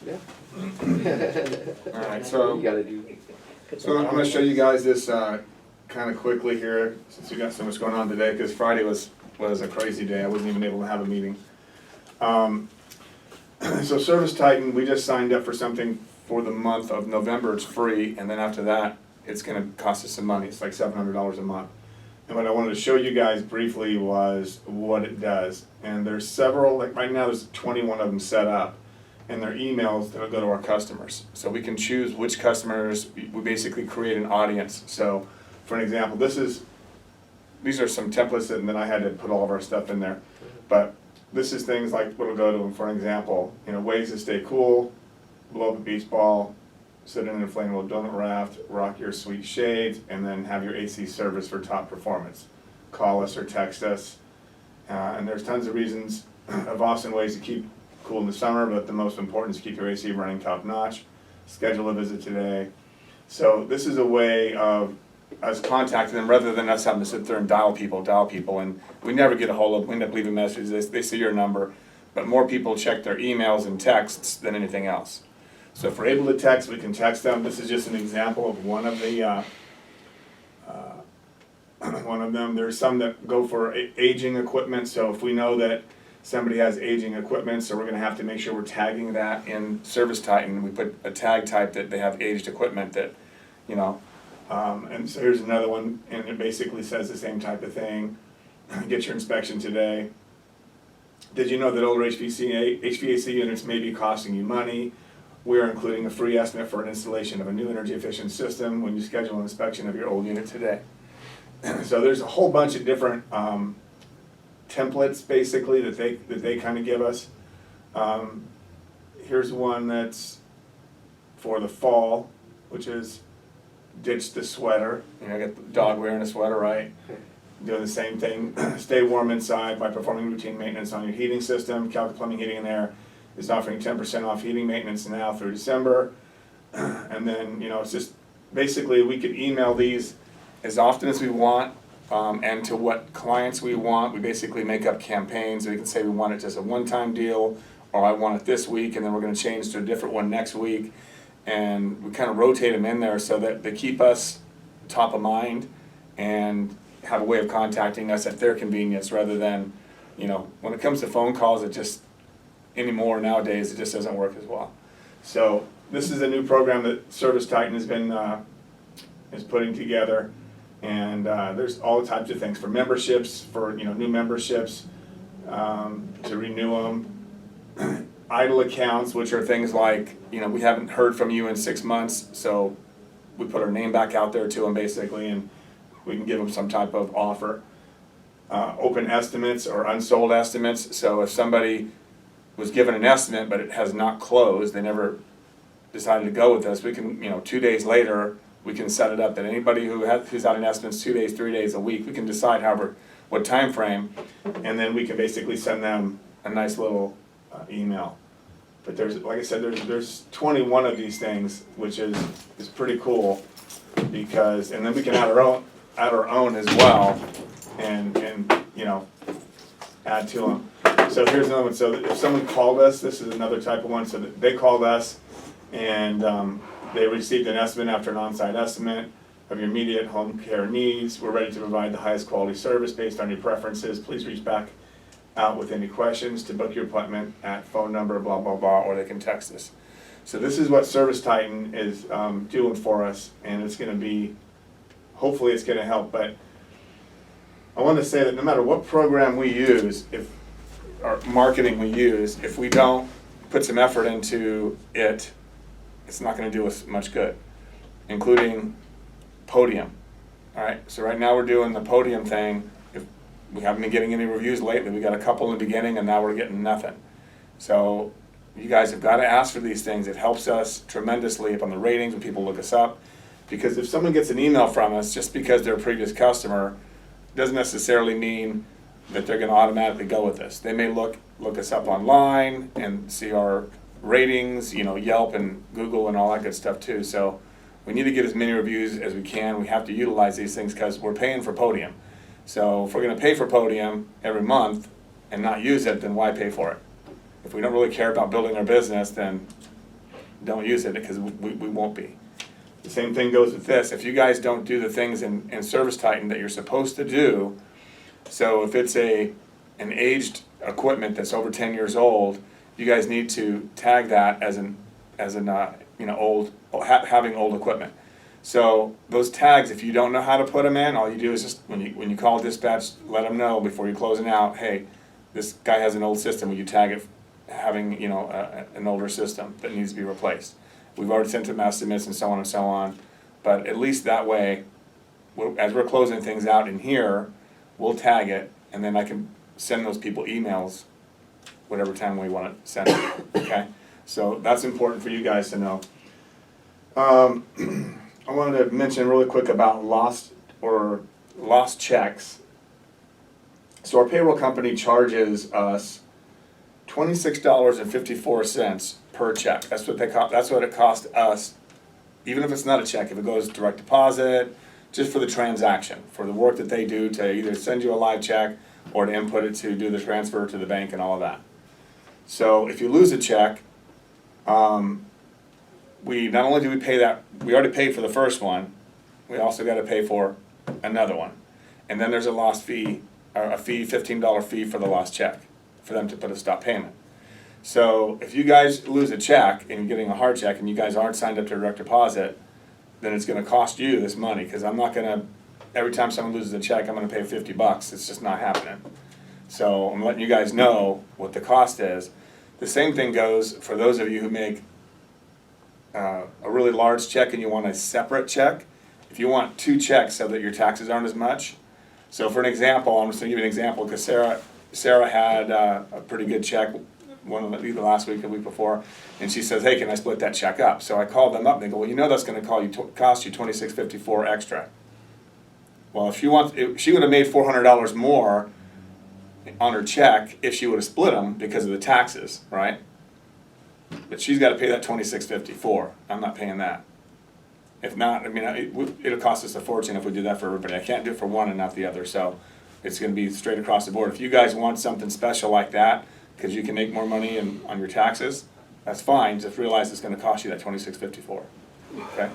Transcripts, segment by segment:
Yeah. All right, so You gotta do. I'm going to show you guys this kind of quickly here, since we got so much going on today, because Friday was a crazy day. I wasn't even able to have a meeting. So Service Titan, we just signed up for something for the month of November. It's free, and then after that, it's going to cost us some money. It's like $700 a month. And what I wanted to show you guys briefly was what it does. And there's several, like right now there's 21 of them set up, and they're emails that'll go to our customers. So we can choose which customers, we basically create an audience. So for an example, these are some templates that I had to put all of our stuff in there. But this is things like what'll go to them, for an example, ways to stay cool, blow up a beach ball, sit in an inflatable donut raft, rock your sweet shades, and then have your AC service for top performance. Call us or text us. And there's tons of reasons of awesome ways to keep cool in the summer, but the most important is keep your AC running top notch. Schedule a visit today. So this is a way of us contacting them rather than us having to sit there and dial people, and we never get a hold of them. We end up leaving messages, they see your number, but more people check their emails and texts than anything else. So if we're able to text, we can text them. This is just an example of one of the one of them. There's some that go for aging equipment, so if we know that somebody has aging equipment, so we're going to have to make sure we're tagging that in Service Titan. We put a tag type that they have aged equipment that, and so here's another one, and it basically says the same type of thing. Get your inspection today. Did you know that older HVAC units may be costing you money? We are including a free estimate for an installation of a new energy efficient system when you schedule an inspection of your old unit today. So there's a whole bunch of different templates basically that they kind of give us. Here's one that's for the fall, which is ditch the sweater. Get the dog wearing a sweater, right? Doing the same thing. Stay warm inside by performing routine maintenance on your heating system. Kalka Plumbing, Heating and Air is offering 10% off heating maintenance now through December. And then, it's just basically we could email these as often as we want and to what clients we want. We basically make up campaigns. We can say we want it just a one-time deal, or I want it this week, and then we're going to change to a different one next week. And we kind of rotate them in there so that they keep us top of mind and have a way of contacting us at their convenience rather than, when it comes to phone calls, it just, anymore nowadays, it just doesn't work as well. So this is a new program that Service Titan has been is putting together, and there's all types of things for memberships, for new memberships, to renew them. Idle accounts, which are things like we haven't heard from you in 6 months, so we put our name back out there to them basically, and we can give them some type of offer. Open estimates or unsold estimates. So if somebody was given an estimate but it has not closed, they never decided to go with us, we can 2 days later we can set it up that anybody who's out in estimates 2 days, 3 days, a week, we can decide what time frame, and then we can basically send them a nice little email. But there's, like I said, there's 21 of these things, which is pretty cool, because, and then we can add our own as well, and add to them. So here's another one. So if someone called us, this is another type of one. So that they called us, and they received an estimate after an on-site estimate of your immediate home care needs. We're ready to provide the highest quality service based on your preferences. Please reach back out with any questions to book your appointment at phone number blah blah blah, or they can text us. So this is what Service Titan is doing for us, and it's going to be, hopefully it's going to help. But I want to say that no matter what program we use, or marketing we use, if we don't put some effort into it, it's not going to do us much good, including Podium. All right, so right now we're doing the Podium thing. If we haven't been getting any reviews lately, we got a couple in the beginning, and now we're getting nothing. So you guys have got to ask for these things. It helps us tremendously up on the ratings when people look us up, because if someone gets an email from us just because they're a previous customer, doesn't necessarily mean that they're going to automatically go with us. They may look us up online and see our ratings, Yelp and Google and all that good stuff too. So we need to get as many reviews as we can. We have to utilize these things because we're paying for Podium. So if we're going to pay for Podium every month and not use it, then why pay for it? If we don't really care about building our business, then don't use it because we won't be. The same thing goes with this. If you guys don't do the things in Service Titan that you're supposed to do, so if it's an aged equipment that's over 10 years old, you guys need to tag that as having old equipment. So those tags, if you don't know how to put them in, all you do is just when you call dispatch, let them know before you're closing out, hey, this guy has an old system. Will you tag it having an older system that needs to be replaced? We've already sent them estimates and so on and so on, but at least that way, as we're closing things out in here, we'll tag it, and then I can send those people emails whatever time we want to send it, okay? So that's important for you guys to know. I wanted to mention really quick about lost checks. So our payroll company charges us $26.54 per check. That's what it costs us, even if it's not a check, if it goes direct deposit, just for the transaction, for the work that they do to either send you a live check or to input it to do the transfer to the bank and all of that. So if you lose a check, we not only do we pay that, we already paid for the first one, we also got to pay for another one. And then there's a lost fee, a fee, $15 fee for the lost check, for them to put a stop payment. So if you guys lose a check and you're getting a hard check and you guys aren't signed up to direct deposit, then it's going to cost you this money, because I'm not going to, every time someone loses a check, I'm going to pay $50. It's just not happening. So I'm letting you guys know what the cost is. The same thing goes for those of you who make a really large check and you want a separate check. If you want two checks so that your taxes aren't as much. So for an example, I'm just going to give you an example, because Sarah had a pretty good check, either last week or the week before, and she says, hey, can I split that check up? So I called them up and they go, well, that's going to cost you $26.54 extra. Well, if she would have made $400 more on her check if she would have split them because of the taxes, right? But she's got to pay that $26.54. I'm not paying that. If not, I mean, it'll cost us a fortune if we do that for everybody. I can't do it for one and not the other, so it's going to be straight across the board. If you guys want something special like that, because you can make more money on your taxes, that's fine. Just realize it's going to cost you that $26.54. Okay.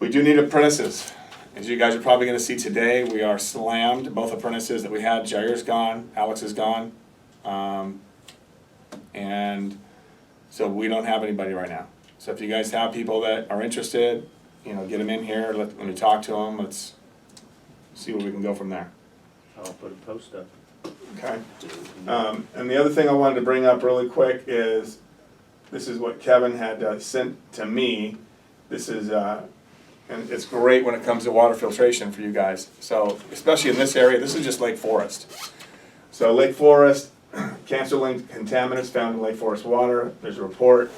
We do need apprentices. As you guys are probably going to see today, we are slammed. Both apprentices that we had, Jair's gone, Alex is gone, and so we don't have anybody right now. So if you guys have people that are interested, get them in here. Let me talk to them. Let's see where we can go from there. I'll put a post up. Okay. And the other thing I wanted to bring up really quick is, this is what Kevin had sent to me. This is, and it's great when it comes to water filtration for you guys. So, especially in this area, this is just Lake Forest. So Lake Forest, cancer-linked contaminants found in Lake Forest water. There's a report,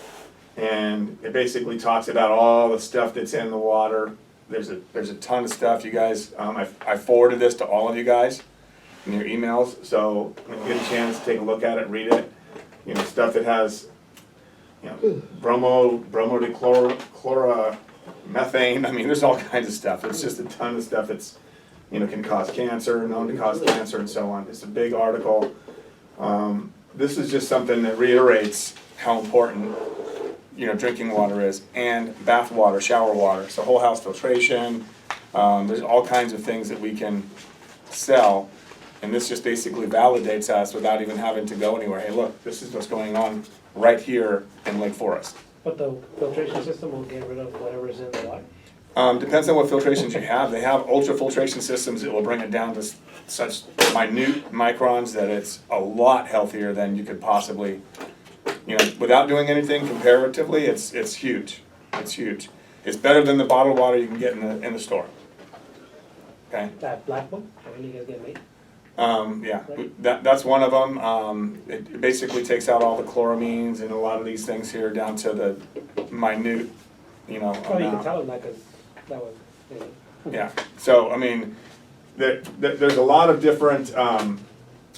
and it basically talks about all the stuff that's in the water. There's a ton of stuff, you guys. I forwarded this to all of you guys in your emails, so when you get a chance, take a look at it, read it. Stuff that has, bromodichloromethanes. I mean, there's all kinds of stuff. It's just a ton of stuff that's, can cause cancer, known to cause cancer, and so on. It's a big article. This is just something that reiterates how important, drinking water is, and bath water, shower water. So whole house filtration. There's all kinds of things that we can sell. And this just basically validates us without even having to go anywhere. Hey, look, this is what's going on right here in Lake Forest. But the filtration system will get rid of whatever's in the water? Depends on what filtrations you have. They have ultrafiltration systems that will bring it down to such minute microns that it's a lot healthier than you could possibly, without doing anything comparatively, it's huge. It's huge. It's better than the bottled water you can get in the store. Okay? That black book, when you guys get made? Yeah, that's one of them. It basically takes out all the chloramines and a lot of these things here down to the minute, Oh, you can tell them that because that was, Yeah, so, I mean, there's a lot of different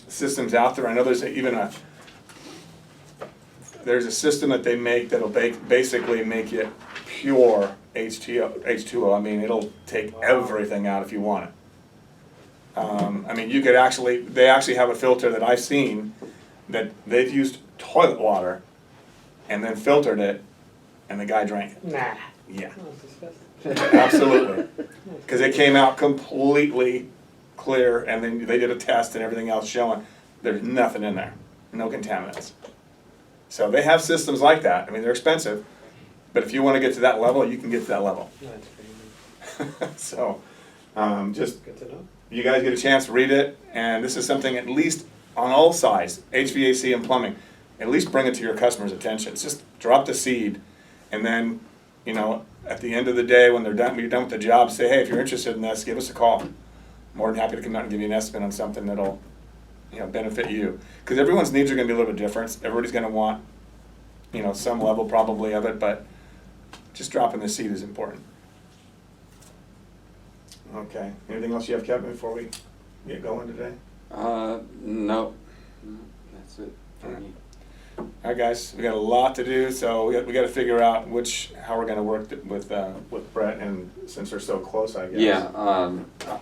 systems out there. I know there's there's a system that they make that'll basically make it pure H2O. I mean, it'll take everything out if you want it. I mean, they actually have a filter that I've seen that they've used toilet water and then filtered it, and the guy drank it. Nah. Yeah, That's disgusting. absolutely. Because it came out completely clear, and then they did a test and everything else showing there's nothing in there, no contaminants. So they have systems like that. I mean, they're expensive, but if you want to get to that level, you can get to that level. That's crazy. So, just, Good to know. you guys get a chance, read it, and this is something at least on all sides, HVAC and plumbing, at least bring it to your customers' attention. It's just drop the seed, and then, you know, at the end of the day, when you're done with the job, say, hey, if you're interested in this, give us a call. More than happy to come out and give you an estimate on something that'll, you know, benefit you. Because everyone's needs are gonna be a little bit different. Everybody's gonna want, you know, some level probably of it, but just dropping the seed is important. Okay, anything else you have, Kevin, before we get going today? No, no, that's it for me. All right, guys, we got a lot to do, so we got to figure out how we're gonna work with Brett, and since they're so close, I guess. Yeah,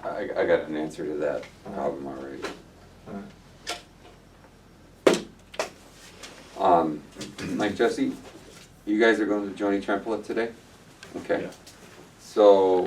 I got an answer to that problem already. Mike, Jesse, you guys are going to Joni Trampolet today? Okay. Yeah. So,